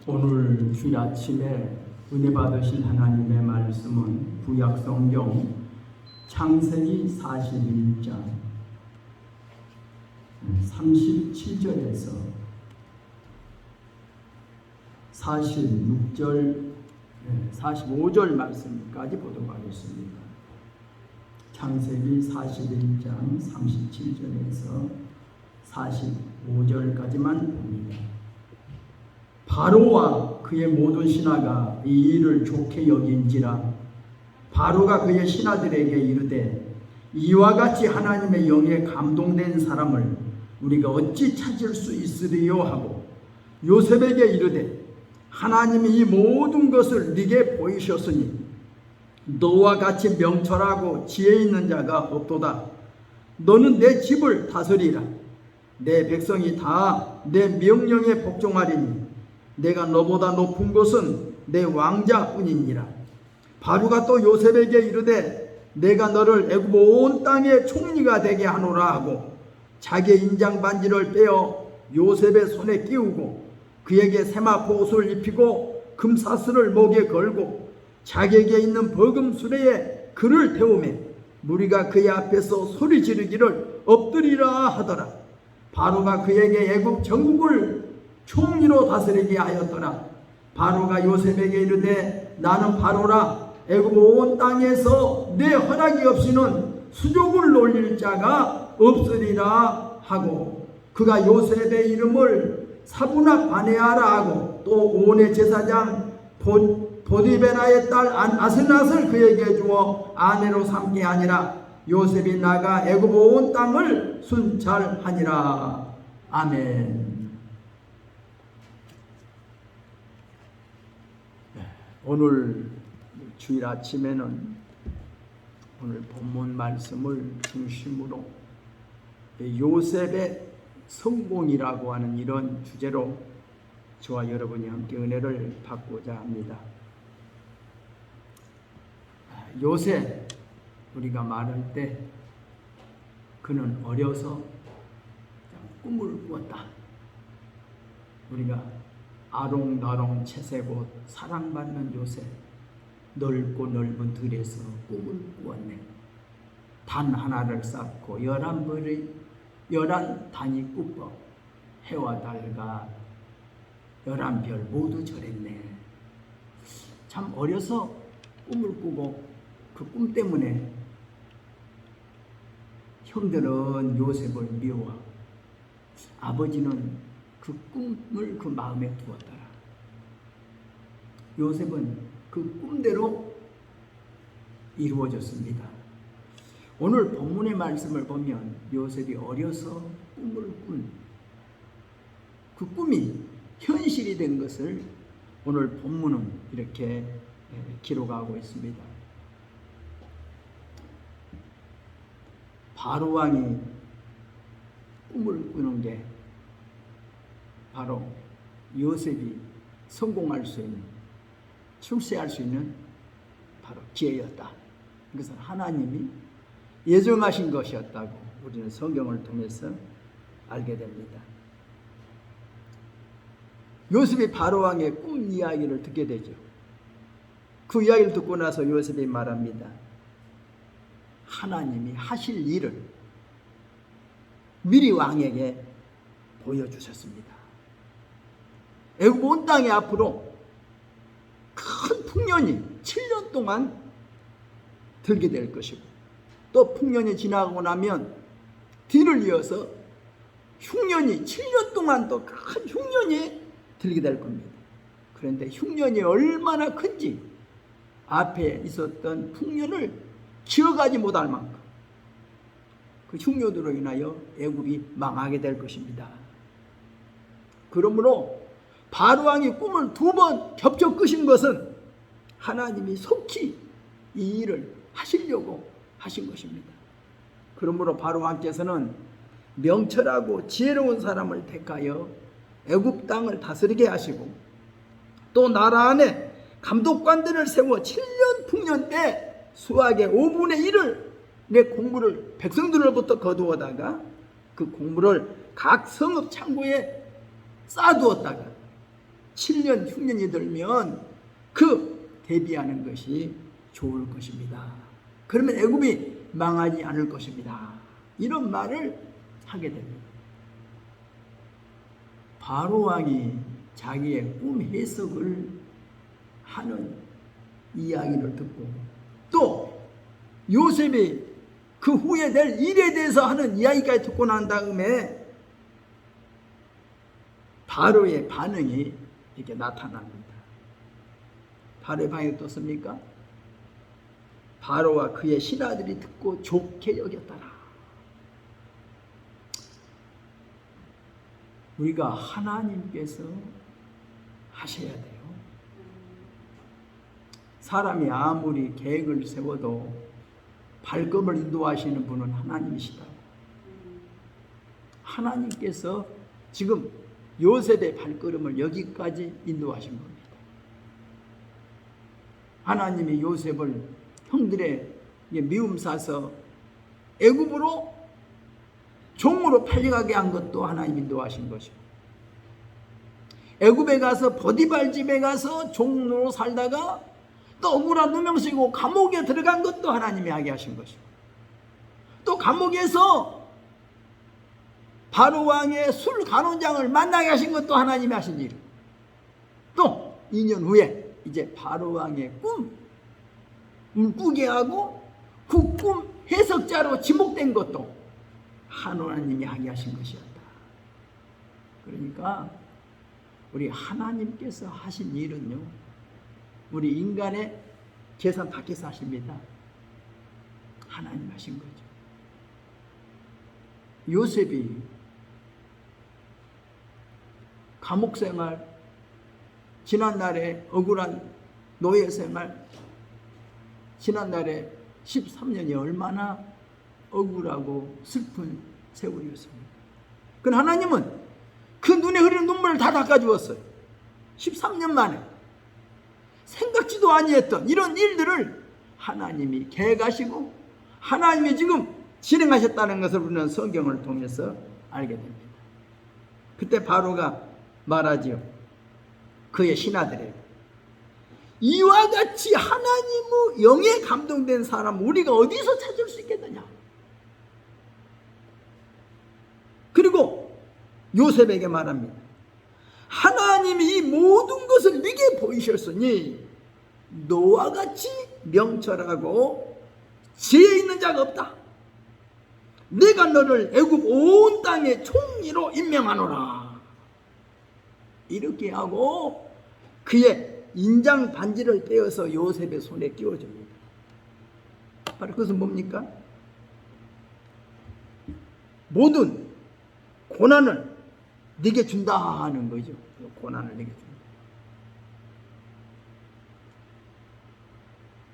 오늘 주일 아침에 은혜 받으신 하나님의 말씀은 구약 성경 창세기 41장 37절에서 46절 45절 말씀까지 보도록 하겠습니다. 창세기 41장 37절에서 45절까지만 봅니다. 바로와 그의 모든 신하가 이 일을 좋게 여긴지라. 바로가 그의 신하들에게 이르되 이와 같이 하나님의 영에 감동된 사람을 우리가 어찌 찾을 수 있으리요 하고 요셉에게 이르되 하나님이 이 모든 것을 네게 보이셨으니 너와 같이 명철하고 지혜 있는 자가 없도다. 너는 내 집을 다스리라. 내 백성이 다 내 명령에 복종하리니 내가 너보다 높은 것은 내 왕자뿐이니라. 바로가 또 요셉에게 이르되 내가 너를 애굽 온 땅의 총리가 되게 하노라 하고 자기의 인장 반지를 빼어 요셉의 손에 끼우고 그에게 세마포 옷을 입히고 금사슬을 목에 걸고 자기에게 있는 버금 수레에 그를 태우매 무리가 그의 앞에서 소리 지르기를 엎드리라 하더라. 바로가 그에게 애굽 전국을 총리로 다스리게 하였더라. 바로가 요셉에게 이르되 나는 바로라. 애굽 온 땅에서 내 허락이 없이는 수족을 놀릴 자가 없으리라 하고 그가 요셉의 이름을 사브나 바네아라 하고 또 온의 제사장 보디베라의 딸 아스낫을 그에게 주어 아내로 삼게 하니라. 요셉이 나가 애굽 온 땅을 순찰하니라. 아멘. 오늘 주일 아침에는 오늘 본문 말씀을 중심으로 요셉의 성공이라고 하는 이런 주제로 저와 여러분이 함께 은혜를 받고자 합니다. 요셉, 우리가 말할 때 그는 어려서 꿈을 꾸었다. 우리가 아롱다롱 채색옷 사랑받는 요셉, 넓고 넓은 들에서 꿈을 꾸었네. 단 하나를 쌓고 11단위 꾸법, 해와 달과 11별 모두 절했네. 참 어려서 꿈을 꾸고 그 꿈 때문에 형들은 요셉을 미워하고 아버지는 그 꿈을 그 마음에 두었더라. 요셉은 그 꿈대로 이루어졌습니다. 오늘 본문의 말씀을 보면 요셉이 어려서 꿈을 꾼 그 꿈이 현실이 된 것을 오늘 본문은 이렇게 기록하고 있습니다. 바로 왕이 꿈을 꾸는 게 바로 요셉이 성공할 수 있는, 출세할 수 있는 바로 기회였다. 이것은 하나님이 예정하신 것이었다고 우리는 성경을 통해서 알게 됩니다. 요셉이 바로왕의 꿈 이야기를 듣게 되죠. 그 이야기를 듣고 나서 요셉이 말합니다. 하나님이 하실 일을 미리 왕에게 보여주셨습니다. 애굽 온 땅에 앞으로 큰 풍년이 7년 동안 들게 될 것이고 또 풍년이 지나고 나면 뒤를 이어서 흉년이 7년 동안 또 큰 흉년이 들게 될 겁니다. 그런데 흉년이 얼마나 큰지 앞에 있었던 풍년을 기억하지 못할 만큼 그 흉년으로 인하여 애굽이 망하게 될 것입니다. 그러므로 바로왕이 꿈을 2번 겹쳐 꾸신 것은 하나님이 속히 이 일을 하시려고 하신 것입니다. 그러므로 바로왕께서는 명철하고 지혜로운 사람을 택하여 애굽 땅을 다스리게 하시고 또 나라 안에 감독관들을 세워 7년 풍년 때 수확의 5분의 1을 내 곡물을 백성들로부터 거두어다가 그 곡물을 각 성읍 창고에 쌓아두었다가 7년, 흉년이 들면 그 대비하는 것이 좋을 것입니다. 그러면 애굽이 망하지 않을 것입니다. 이런 말을 하게 됩니다. 바로 왕이 자기의 꿈 해석을 하는 이야기를 듣고 또 요셉이 그 후에 될 일에 대해서 하는 이야기까지 듣고 난 다음에 바로의 반응이 이렇게 나타납니다. 바로의 반응이 어떻습니까? 바로와 그의 신하들이 듣고 좋게 여겼더라. 우리가 하나님께서 하셔야 돼요. 사람이 아무리 계획을 세워도 발걸음을 인도하시는 분은 하나님이시다고. 하나님께서 지금 요셉의 발걸음을 여기까지 인도하신 겁니다. 하나님이 요셉을 형들의 미움 사서 애굽으로 종으로 팔려가게 한 것도 하나님 인도하신 것이고, 애굽에 가서 보디발 집에 가서 종으로 살다가 또 억울한 누명쓰고 감옥에 들어간 것도 하나님이 하게 하신 것이고, 또 감옥에서 바로 왕의 술 간원장을 만나게 하신 것도 하나님이 하신 일이고, 또 2년 후에 이제 바로 왕의 꿈을 꾸게 하고 그 꿈 해석자로 지목된 것도 하나님이 하게 하신 것이었다. 그러니까 우리 하나님께서 하신 일은요, 우리 인간의 계산 밖에서 하십니다. 하나님 하신 거죠. 요셉이 감옥 생활, 지난날에 억울한 노예 생활, 지난날에 13년이 얼마나 억울하고 슬픈 세월이었습니다. 그런데 하나님은 그 눈에 흐르는 눈물을 다 닦아주었어요. 13년 만에 생각지도 아니했던 이런 일들을 하나님이 계획하시고 하나님이 지금 진행하셨다는 것을 우리는 성경을 통해서 알게 됩니다. 그때 바로가 말하지요. 그의 신하들에게, 이와 같이 하나님의 영에 감동된 사람 우리가 어디서 찾을 수 있겠느냐. 그리고 요셉에게 말합니다. 하나님이 이 모든 것을 네게 보이셨으니 너와 같이 명철하고 지혜 있는 자가 없다. 내가 너를 애굽 온 땅의 총리로 임명하노라. 이렇게 하고 그의 인장 반지를 떼어서 요셉의 손에 끼워줍니다. 바로 그것은 뭡니까? 모든 고난을 네게 준다 하는 거죠. 고난을 네게 준다.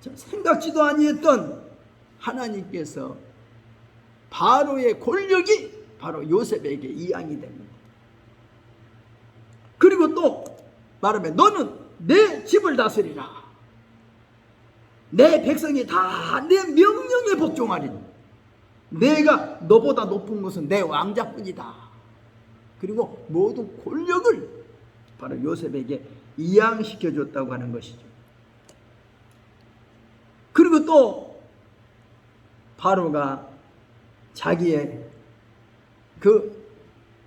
자, 생각지도 아니했던 하나님께서 바로의 권력이 바로 요셉에게 이양이 됩니다. 그리고 또 말하면 너는 내 집을 다스리라. 내 백성이 다 내 명령에 복종하리니 내가 너보다 높은 것은 내 왕자뿐이다. 그리고 모든 권력을 바로 요셉에게 이양시켜줬다고 하는 것이죠. 그리고 또 바로가 자기의 그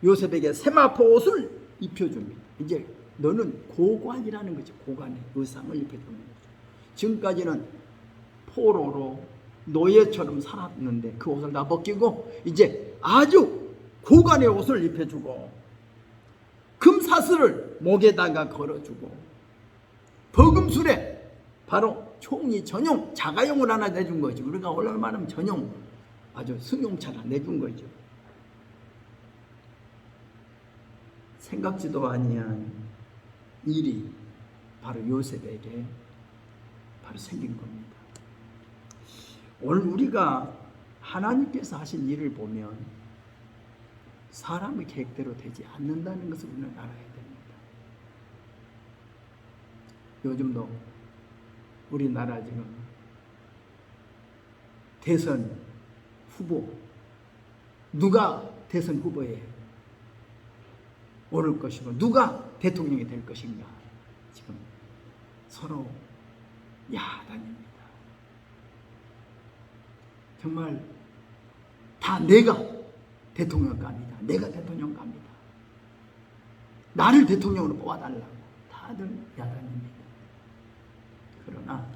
요셉에게 세마포 옷을 입혀줍니다. 이제 너는 고관이라는 거죠. 고관의 의상을 입혀주는 거죠. 지금까지는 포로로 노예처럼 살았는데 그 옷을 다 벗기고 이제 아주 고관의 옷을 입혀주고 금사슬을 목에다가 걸어주고 버금술에 바로 총리 전용 자가용을 하나 내준 거죠. 우리가 오늘 말하면 전용 아주 승용차를 내준 거죠. 생각지도 아니한 일이 바로 요셉에게 바로 생긴 겁니다. 오늘 우리가 하나님께서 하신 일을 보면 사람의 계획대로 되지 않는다는 것을 우리는 알아야 됩니다. 요즘도 우리나라 지금 대선 후보 누가 대선 후보예요? 오를 것이고 누가 대통령이 될 것인가 지금 서로 야단입니다. 정말 다 내가 대통령 갑니다. 내가 대통령 갑니다. 나를 대통령으로 뽑아달라고 다들 야단입니다. 그러나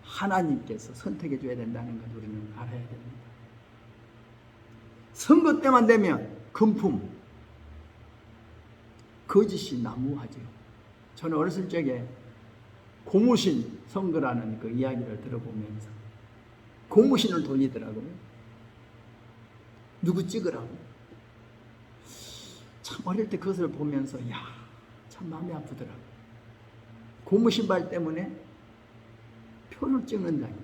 하나님께서 선택해 줘야 된다는 것 우리는 알아야 됩니다. 선거 때만 되면 금품, 거짓이 난무하죠. 저는 어렸을 적에 고무신 선거라는 그 이야기를 들어보면서 고무신을 돌리더라고요. 누구 찍으라고. 참 어릴 때 그것을 보면서 참 마음이 아프더라고요. 고무신발 때문에 표를 찍는다니.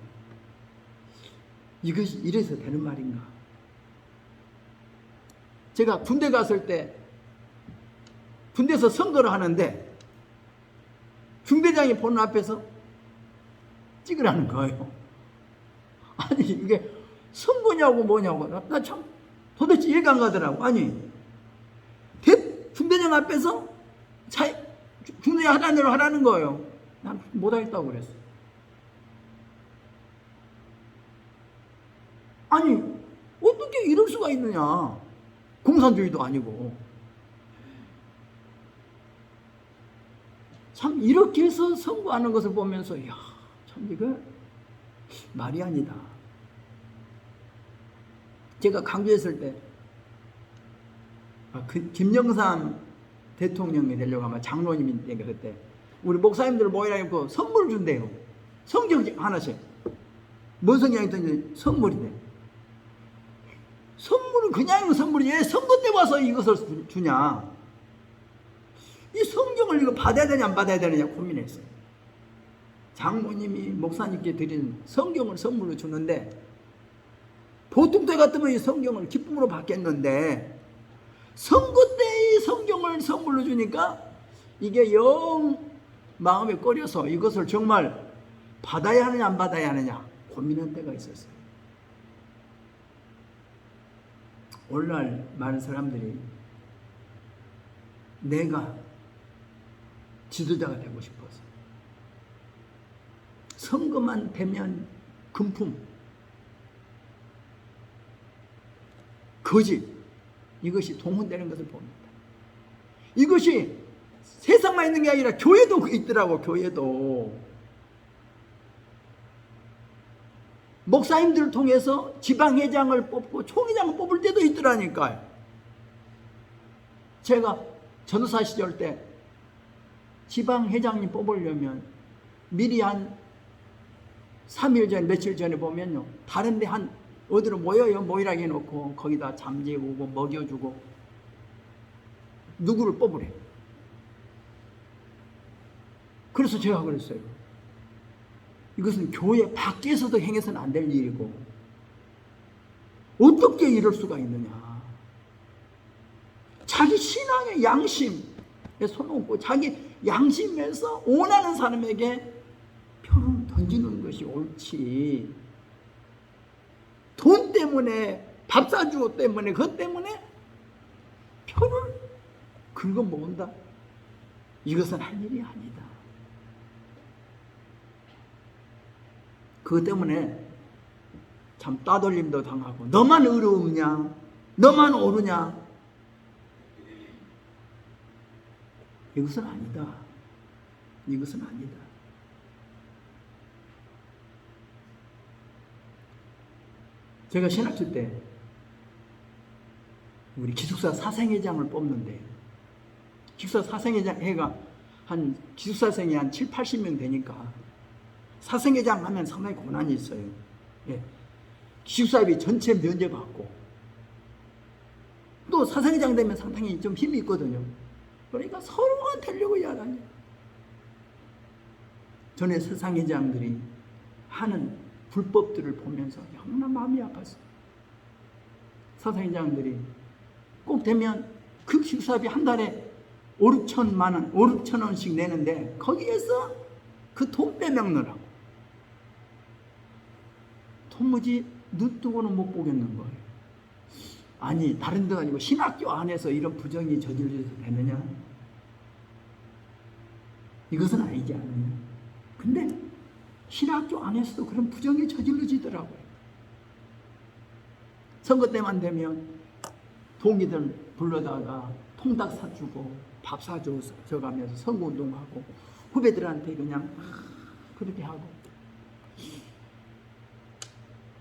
이것이 이래서 되는 말인가? 제가 군대 갔을 때 군대에서 선거를 하는데 중대장이 보는 앞에서 찍으라는 거예요. 아니 이게 선거냐고 뭐냐고 나 참 도대체 이해가 안 가더라고. 아니 중대장 앞에서 중대장 하라는 대로 하라는 거예요. 난 못하겠다고 그랬어. 아니 어떻게 이럴 수가 있느냐. 공산주의도 아니고. 참 이렇게 해서 선거하는 것을 보면서 참 이거 말이 아니다. 제가 강주에 있을 때 김영삼 대통령이 되려고 하면 장로님인데 그때 우리 목사님들 모이라고 선물 준대요. 성경 하나씩. 뭔 성경이든지 선물이래. 선물은 그냥 선물이 왜 선거 때 와서 이것을 주냐. 이 성경을 이거 받아야 되냐 안 받아야 되느냐 고민했어요. 장모님이 목사님께 드린 성경을 선물로 주는데 보통 때 같으면 이 성경을 기쁨으로 받겠는데 선거 때 이 성경을 선물로 주니까 이게 영 마음에 꺼려서 이것을 정말 받아야 하느냐 안 받아야 하느냐 고민한 때가 있었어요. 오늘날 많은 사람들이 내가 지도자가 되고 싶어서 선거만 되면 금품, 거짓 이것이 동원되는 것을 봅니다. 이것이 세상만 있는 게 아니라 교회도 있더라고. 교회도 목사님들을 통해서 지방회장을 뽑고 총회장을 뽑을 때도 있더라니까요. 제가 전도사 시절 때 지방회장님 뽑으려면 미리 한 3일 전 며칠 전에 보면요 다른데 한 어디로 모이라고 해놓고 거기다 잠재우고 먹여주고 누구를 뽑으래. 그래서 제가 그랬어요. 이것은 교회 밖에서도 행해서는 안 될 일이고 어떻게 이럴 수가 있느냐. 자기 신앙의 양심에 손 얹고 자기 양심에서 원하는 사람에게 표를 던지는 것이 옳지. 돈 때문에 밥 사주고 때문에 그것 때문에 표를 긁어 모은다. 이것은 할 일이 아니다. 그것 때문에 참 따돌림도 당하고 너만 의로우냐 너만 옳으냐 이것은 아니다. 이것은 아니다. 제가 신학교 때 우리 기숙사 사생회장을 뽑는데 기숙사 사생회장 해가 한 기숙사생이 한 7, 80명 되니까 사생회장 하면 상당히 고난이 있어요. 예. 기숙사비 전체 면제받고 또 사생회장 되면 상당히 좀 힘이 있거든요. 그러니까 서로가 되려고 야단이에요. 전에 사생회장들이 하는 불법들을 보면서 너무나 마음이 아팠어요. 사생회장들이 꼭 되면 그 기숙사비 한 달에 5, 6천만 원, 5, 6천 원씩 내는데 거기에서 그 돈 빼먹느라고 도무지 눈 뜨고는 못 보겠는 거예요. 아니 다른 데가 아니고 신학교 안에서 이런 부정이 저질러도 되느냐? 이것은 아니지 않느냐? 근데 신학교 안에서도 그런 부정이 저질러지더라고요. 선거 때만 되면 동기들 불러다가 통닭 사주고 밥 사줘가면서 선거운동하고 후배들한테 그냥 그렇게 하고.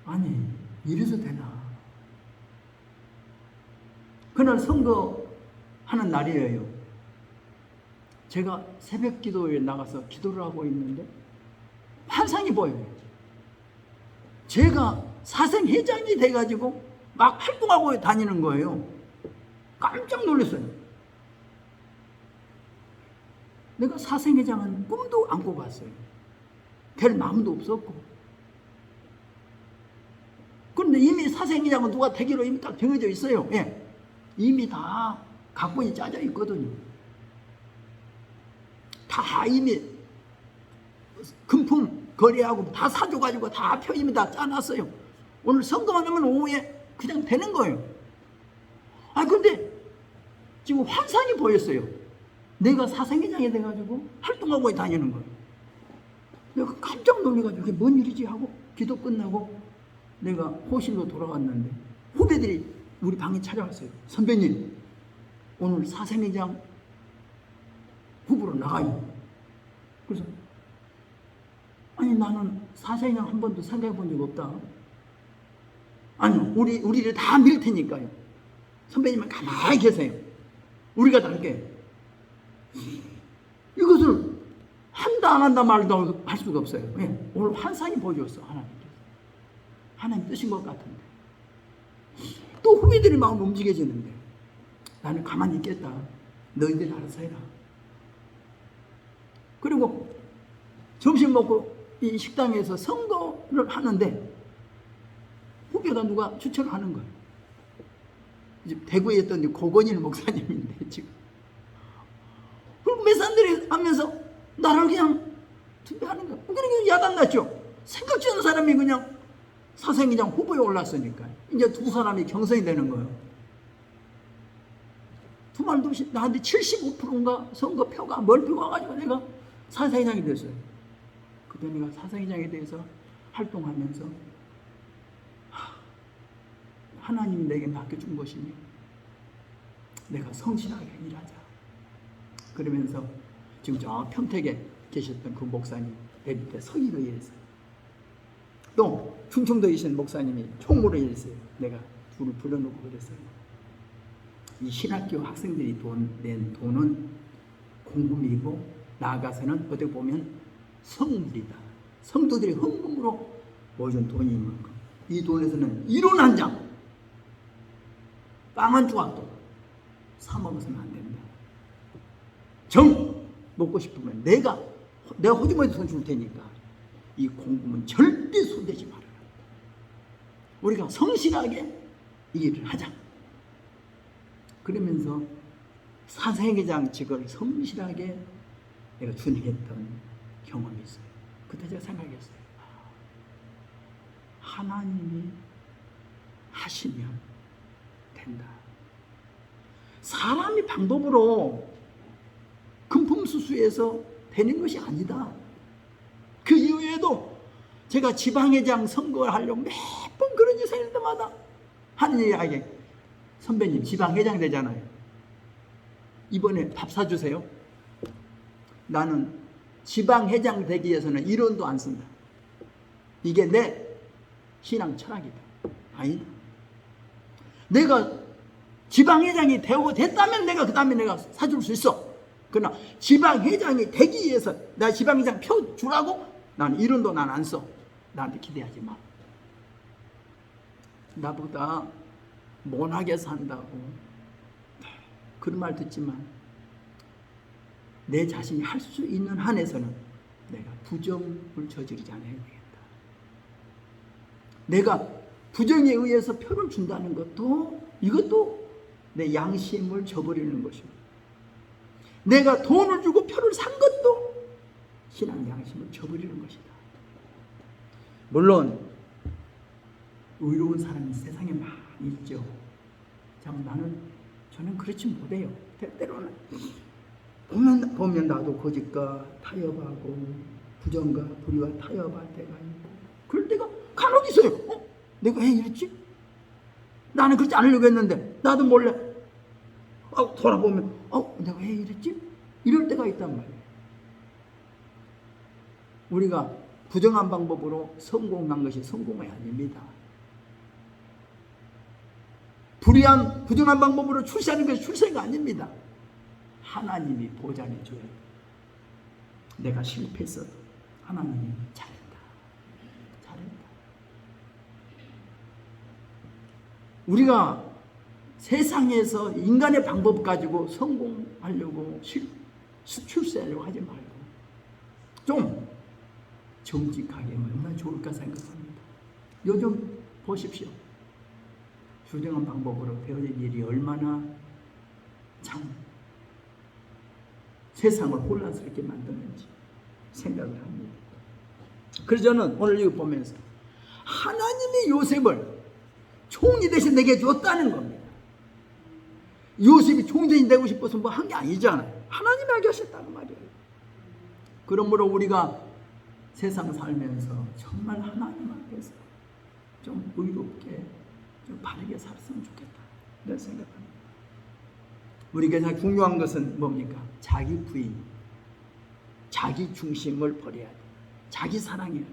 아니 이래서 되나? 그날 선거하는 날이에요. 제가 새벽 기도에 나가서 기도를 하고 있는데 환상이 보여요. 제가 사생회장이 돼가지고 막 활동하고 다니는 거예요. 깜짝 놀랐어요. 내가 사생회장은 꿈도 안 꿔봤어요. 될 마음도 없었고. 그런데 이미 사생회장은 누가 되기로 이미 딱 정해져 있어요. 예. 이미 다 각본이 짜져 있거든요. 다 이미 금품 거래하고 다 사줘가지고 다 표 이미 다 짜놨어요. 오늘 선거만 하면 오후에 그냥 되는 거예요. 아 근데 지금 환상이 보였어요. 내가 사생회장이 돼가지고 활동하고 다니는 거예요. 내가 깜짝 놀래가지고 이게 뭔 일이지 하고 기도 끝나고 내가 호실로 돌아갔는데 후배들이 우리 방에 찾아왔어요. 선배님 오늘 사생회장 후보로 나가요. 그래서 아니 나는 사생회장 한 번도 생각해 본 적 없다. 아니 우리를 다 밀 테니까요. 선배님은 가만히 계세요. 우리가 다 할게요. 이것을 한다 안 한다 말도 할 수가 없어요. 왜? 오늘 환상이 보여줬어. 하나님께서. 하나님 뜻인 것 같은데 또 후배들이 마음 움직여지는데 나는 가만히 있겠다. 너희들이 알아서 해라. 그리고 점심 먹고 이 식당에서 선거를 하는데 후배가 누가 추천을 하는 거예요. 이제 대구에 있던 고건일 목사님인데 지금 그리고 몇 사람들이 하면서 나를 그냥 투표하는 거예요. 그러니까 야단났죠. 생각지 않은 사람이 그냥 사생회장 후보에 올랐으니까 이제 두 사람이 경선이 되는 거예요. 두 말도 없이 나한테 75%인가 선거표가 멀표가 와가지고 내가 사생회장이 됐어요. 그때 내가 사생회장에 대해서 활동하면서 하나님이 내게 맡겨준 것이니 내가 성실하게 일하자. 그러면서 지금 저 평택에 계셨던 그 목사님 내 밑에 서기로 일했어요. 또 충청도에 계신 목사님이 총무로 일했어요. 내가 둘을 불러놓고 그랬어요. 이 신학교 학생들이 낸 돈은 공금이고 나아가서는 어떻게 보면 성물이다. 성도들이 헌금으로 모여준 돈이 만큼 이 돈에서는 이론 한 장, 빵 한 조각도 사 먹어서는 안 된다. 정 먹고 싶으면 내가 호주머니에 돈 줄 테니까 이 공금은 절대 손대지 말아라. 우리가 성실하게 이 일을 하자. 그러면서 사생회장직을 성실하게 내가 준행했던 경험이 있어요. 그때 제가 생각했어요. 하나님이 하시면 된다. 사람이 방법으로 금품수수해서 되는 것이 아니다. 그 이후에도 제가 지방회장 선거를 하려고 몇 번 그런 일이 생길 때마다 하는 이야기, 선배님 지방회장 되잖아요. 이번에 밥 사주세요. 나는 지방회장 되기 위해서는 1원도 안 쓴다. 이게 내 신앙 철학이다. 아니다. 내가 지방회장이 됐다면 내가 그 다음에 내가 사줄 수 있어. 그러나 지방회장이 되기 위해서 나 지방회장 표 주라고 나는 1원도 난 안 써. 나한테 기대하지 마. 나보다 못하게 산다고 그런 말 듣지만 내 자신이 할 수 있는 한에서는 내가 부정을 저지르지 않아야 되겠다. 내가 부정에 의해서 표를 준다는 것도 이것도 내 양심을 저버리는 것이고, 내가 돈을 주고 표를 산 것도 신앙 양심을 저버리는 것이다. 물론 의로운 사람이 세상에 많이 있죠. 저는 그렇지 못해요. 때때로는 보면 나도 거짓과 타협하고 부정과 불의와 타협할 때가 있고 그럴 때가 간혹 있어요. 내가 왜 이랬지? 나는 그렇지 않으려고 했는데 나도 몰래 돌아보면 내가 왜 이랬지? 이럴 때가 있단 말이에요. 우리가 부정한 방법으로 성공한 것이 성공이 아닙니다. 부정한 방법으로 출세하는 것이 출세가 아닙니다. 하나님이 보장해 줘요. 내가 실패했어도 하나님이 잘했다. 우리가 세상에서 인간의 방법 가지고 성공하려고 출세하려고 하지 말고 좀 정직하게 얼마나 좋을까 생각합니다. 요즘 보십시오. 부정한 방법으로 되어진 일이 얼마나 참 세상을 혼란스럽게 만드는지 생각을 합니다. 그래서 저는 오늘 이거 보면서 하나님이 요셉을 총리 대신 내게 줬다는 겁니다. 요셉이 총리 되고 싶어서 뭐 한 게 아니잖아요. 하나님이 하게 하셨다는 말이에요. 그러므로 우리가 세상 살면서 정말 하나님 앞에서 좀 의롭게 좀 바르게 살았으면 좋겠다 이런 생각합니다. 우리가 가장 중요한 것은 뭡니까? 자기 부인, 자기 중심을 버려야 돼. 자기 사랑이에요.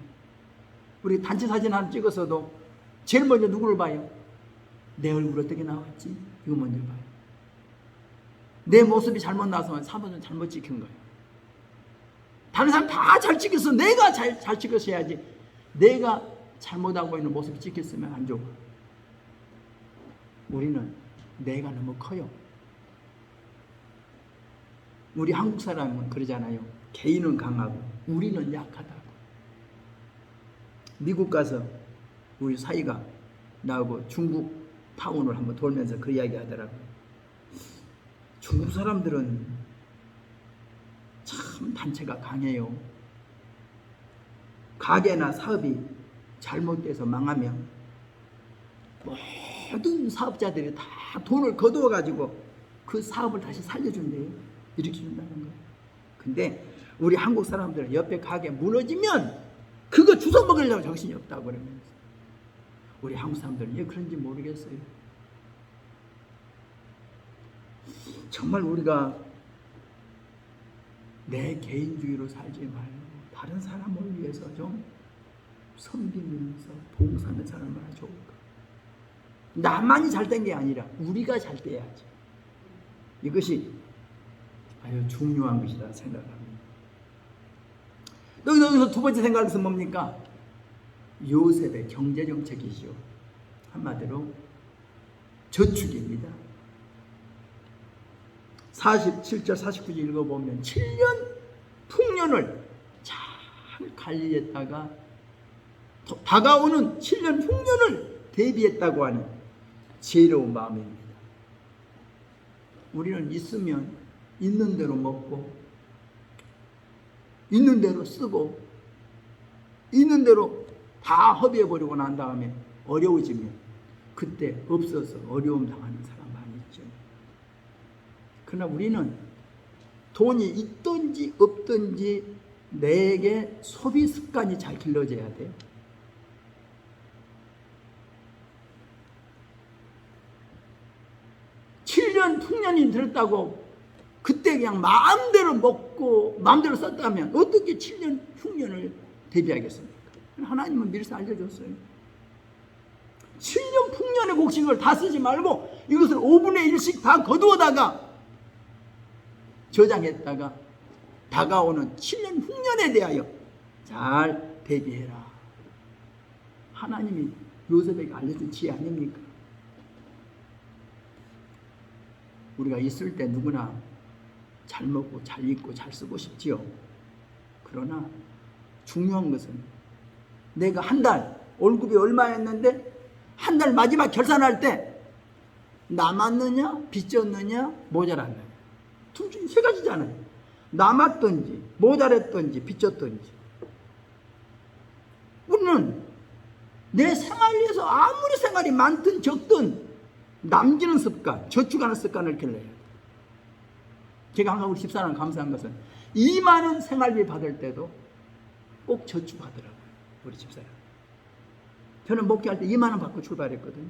우리 단체 사진 하나 찍어서도 제일 먼저 누구를 봐요? 내 얼굴 어떻게 나왔지? 이거 먼저 봐요. 내 모습이 잘못 나와서 3번은 잘못 찍힌 거예요. 다른 사람 다 잘 찍혔어. 내가 잘 찍었어야지. 내가 잘못하고 있는 모습이 찍혔으면 안 좋아. 우리는 내가 너무 커요. 우리 한국 사람은 그러잖아요. 개인은 강하고 우리는 약하다고. 미국 가서 우리 사이가 나하고 중국 타운을 한번 돌면서 그 이야기 하더라고요. 중국 사람들은 참 단체가 강해요. 가게나 사업이 잘못돼서 망하면 모든 사업자들이 다 돈을 거두어 가지고 그 사업을 다시 살려준대요. 이렇게 준다는 거예요. 근데 우리 한국 사람들은 옆에 가게 무너지면 그거 주워 먹으려고 정신이 없다고 그러면서 우리 한국 사람들은 왜 그런지 모르겠어요. 정말 우리가 내 개인주의로 살지 말고 다른 사람을 위해서 좀 섬기면서 봉사하면서 얼마나 좋을까. 나만이 잘된 게 아니라 우리가 잘 돼야지. 이것이 아주 중요한 것이다 생각합니다. 여기서 두 번째 생각은 뭡니까? 요셉의 경제정책이죠. 한마디로 저축입니다. 47절 49절 읽어보면 7년 풍년을 잘 관리했다가 다가오는 7년 흉년을 대비했다고 하는 지혜로운 마음입니다. 우리는 있으면 있는 대로 먹고 있는 대로 쓰고 있는 대로 다 허비해버리고 난 다음에 어려워지면 그때 없어서 어려움 당하는 사람 많이 있죠. 그러나 우리는 돈이 있든지 없든지 내게 소비 습관이 잘 길러져야 돼요. 풍년이 들었다고 그때 그냥 마음대로 먹고 마음대로 썼다면 어떻게 7년 흉년을 대비하겠습니까? 하나님은 미리서 알려줬어요. 7년 풍년의 곡식을 다 쓰지 말고 이것을 5분의 1씩 다 거두어다가 저장했다가 다가오는 7년 흉년에 대하여 잘 대비해라. 하나님이 요셉에게 알려준 지혜 아닙니까? 우리가 있을 때 누구나 잘 먹고 잘 입고 잘 쓰고 싶지요. 그러나 중요한 것은 내가 한 달 월급이 얼마였는데 한 달 마지막 결산할 때 남았느냐 빚졌느냐 모자랐느냐 둘 중에 세 가지잖아요. 남았든지 모자랐든지 빚졌든지. 우리는 내 생활에서 아무리 생활이 많든 적든 남기는 습관, 저축하는 습관을 길러야 돼. 제가 항상 우리 집사람 감사한 것은 2만 원 생활비 받을 때도 꼭 저축하더라고요. 우리 집사람. 저는 목회할 때 2만 원 받고 출발했거든요.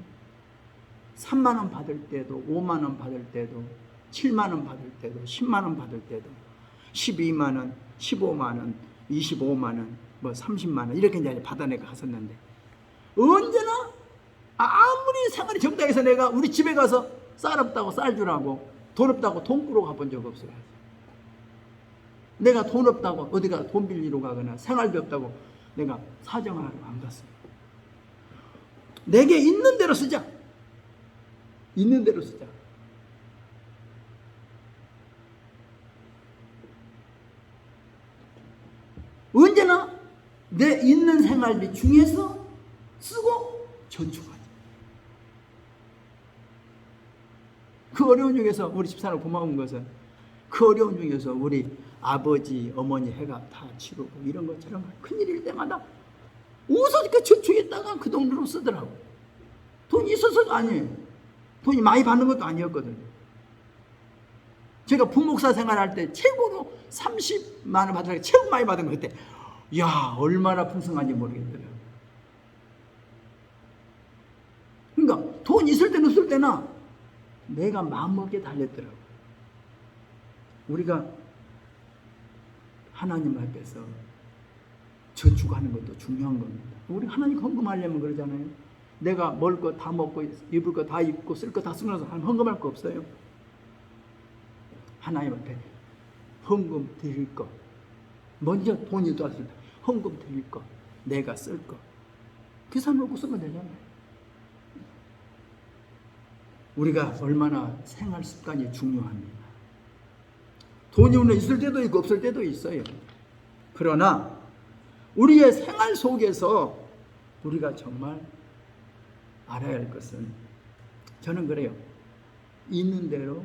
3만 원 받을 때도, 5만 원 받을 때도, 7만 원 받을 때도, 10만 원 받을 때도, 12만 원, 15만 원, 25만 원, 뭐 30만 원 이렇게 이제 받아내가 갔었는데, 언제나 아무리 생활이 적다 해서 내가 우리 집에 가서 쌀 없다고 쌀 주라고, 돈 없다고 돈 꾸러 가본 적 없어요. 내가 돈 없다고 어디가 돈 빌리러 가거나 생활비 없다고 내가 사정하러 안 갔어요. 내게 있는 대로 쓰자. 있는 대로 쓰자. 언제나 내 있는 생활비 중에서 쓰고 저축하자. 그 어려운 중에서 우리 집사람 고마운 것은 그 어려운 중에서 우리 아버지, 어머니 해가 다 치르고 이런 것처럼 큰일일 때마다 웃어 그 저축했다가 그 돈으로 쓰더라고. 돈이 있어서가 아니에요. 돈이 많이 받는 것도 아니었거든요. 제가 부목사 생활할 때 최고로 30만 원 받으라고 최고 많이 받은 거 그때 야 얼마나 풍성한지 모르겠더라고요. 그러니까 돈 있을 때는 없을 때나 내가 마음먹기에 달렸더라고요. 우리가 하나님 앞에서 저축하는 것도 중요한 겁니다. 우리 하나님 헌금하려면 그러잖아요. 내가 먹을 거 다 먹고 입을 거 다 입고 쓸 거 다 쓰고 나서 헌금할 거 없어요. 하나님 앞에 헌금 드릴 거, 먼저 돈이 들어왔을 때 헌금 드릴 거, 내가 쓸 거 계산하고 쓰면 되잖아요. 우리가 얼마나 생활 습관이 중요합니다. 돈이 있을 때도 있고 없을 때도 있어요. 그러나 우리의 생활 속에서 우리가 정말 알아야 할 것은, 저는 그래요. 있는 대로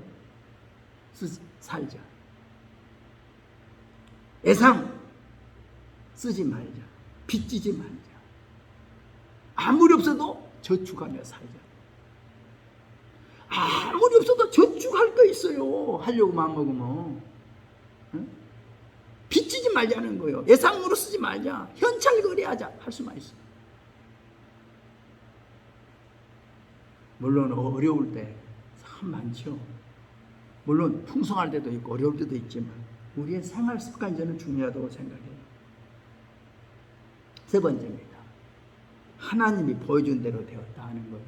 살자. 애상 쓰지 말자. 빚지지 말자. 아무리 없어도 저축하며 살자. 아무리 없어도 저축할 거 있어요. 하려고 마음먹으면. 응? 빚지지 말자는 거예요. 예상으로 쓰지 말자. 현찰거래하자. 할 수만 있어. 물론 어려울 때 참 많죠. 물론 풍성할 때도 있고 어려울 때도 있지만 우리의 생활 습관이 저는 중요하다고 생각해요. 세 번째입니다. 하나님이 보여준 대로 되었다 하는 거예요.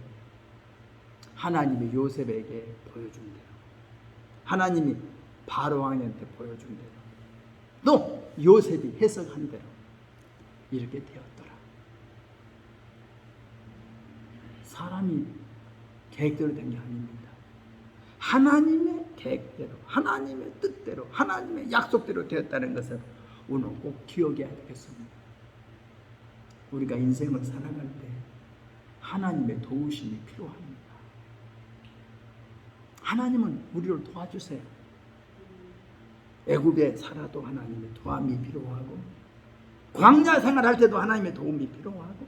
하나님이 요셉에게 보여준 대로, 하나님이 바로 왕한테 보여준 대로, 또 요셉이 해석한 대로 이렇게 되었더라. 사람이 계획대로 된 게 아닙니다. 하나님의 계획대로, 하나님의 뜻대로, 하나님의 약속대로 되었다는 것을 오늘 꼭 기억해야 되겠습니다. 우리가 인생을 살아갈 때 하나님의 도우심이 필요합니다. 하나님은 우리를 도와주세요. 애굽에 살아도 하나님의 도움이 필요하고, 광야 생활할 때도 하나님의 도움이 필요하고,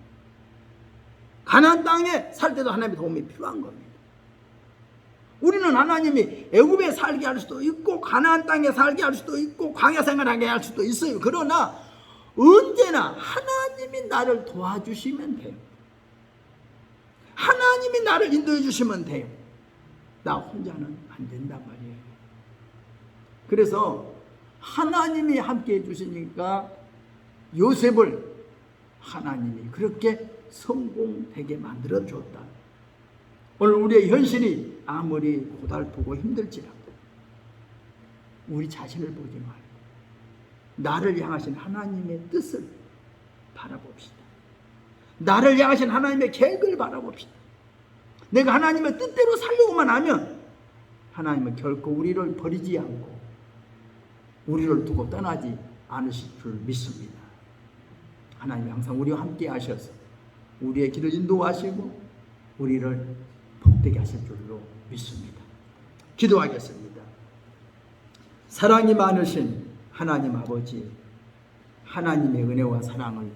가나안 땅에 살 때도 하나님의 도움이 필요한 겁니다. 우리는 하나님이 애굽에 살게 할 수도 있고 가나안 땅에 살게 할 수도 있고 광야 생활하게 할 수도 있어요. 그러나 언제나 하나님이 나를 도와주시면 돼요. 하나님이 나를 인도해 주시면 돼요. 나 혼자는 안 된단 말이에요. 그래서 하나님이 함께 해주시니까 요셉을 하나님이 그렇게 성공되게 만들어줬다. 오늘 우리의 현실이 아무리 고달프고 힘들지라도 우리 자신을 보지 말고 나를 향하신 하나님의 뜻을 바라봅시다. 나를 향하신 하나님의 계획을 바라봅시다. 내가 하나님의 뜻대로 살려고만 하면 하나님은 결코 우리를 버리지 않고 우리를 두고 떠나지 않으실 줄 믿습니다. 하나님이 항상 우리와 함께 하셔서 우리의 길을 인도하시고 우리를 복되게 하실 줄로 믿습니다. 기도하겠습니다. 사랑이 많으신 하나님 아버지, 하나님의 은혜와 사랑을